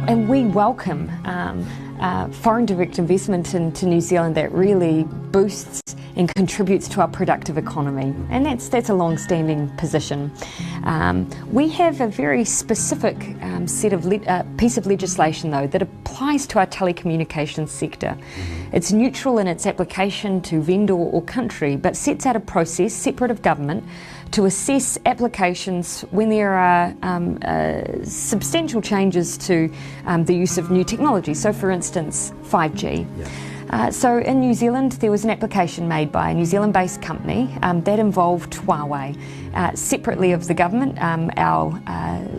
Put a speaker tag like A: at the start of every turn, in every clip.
A: And we welcome foreign direct investment into New Zealand that really boosts and contributes to our productive economy, and that's a long-standing position. We have a very specific piece of legislation though that applies to our telecommunications sector. It's neutral in its application to vendor or country, but sets out a process separate of government to assess applications when there are substantial changes to the use of new technology. So for instance, 5G. Yeah. So in New Zealand there was an application made by a New Zealand-based company that involved Huawei. Separately of the government, our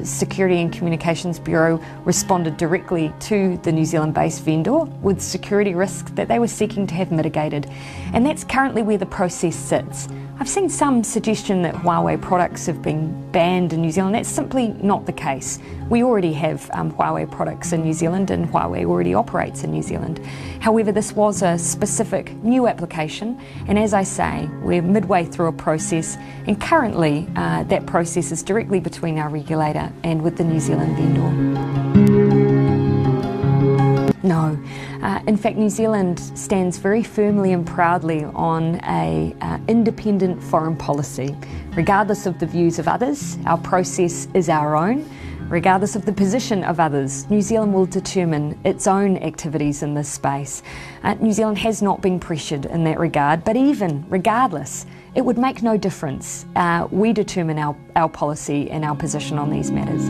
A: Security and Communications Bureau responded directly to the New Zealand-based vendor with security risks that they were seeking to have mitigated. And that's currently where the process sits. I've seen some suggestion that Huawei products have been banned in New Zealand. That's simply not the case. We already have Huawei products in New Zealand, and Huawei already operates in New Zealand. However, this was a specific new application, and as I say, we're midway through a process, and currently that process is directly between our regulator and with the New Zealand vendor. No. In fact, New Zealand stands very firmly and proudly on an independent foreign policy. Regardless of the views of others, our process is our own. Regardless of the position of others, New Zealand will determine its own activities in this space. New Zealand has not been pressured in that regard, but even regardless, it would make no difference. We determine our policy and our position on these matters.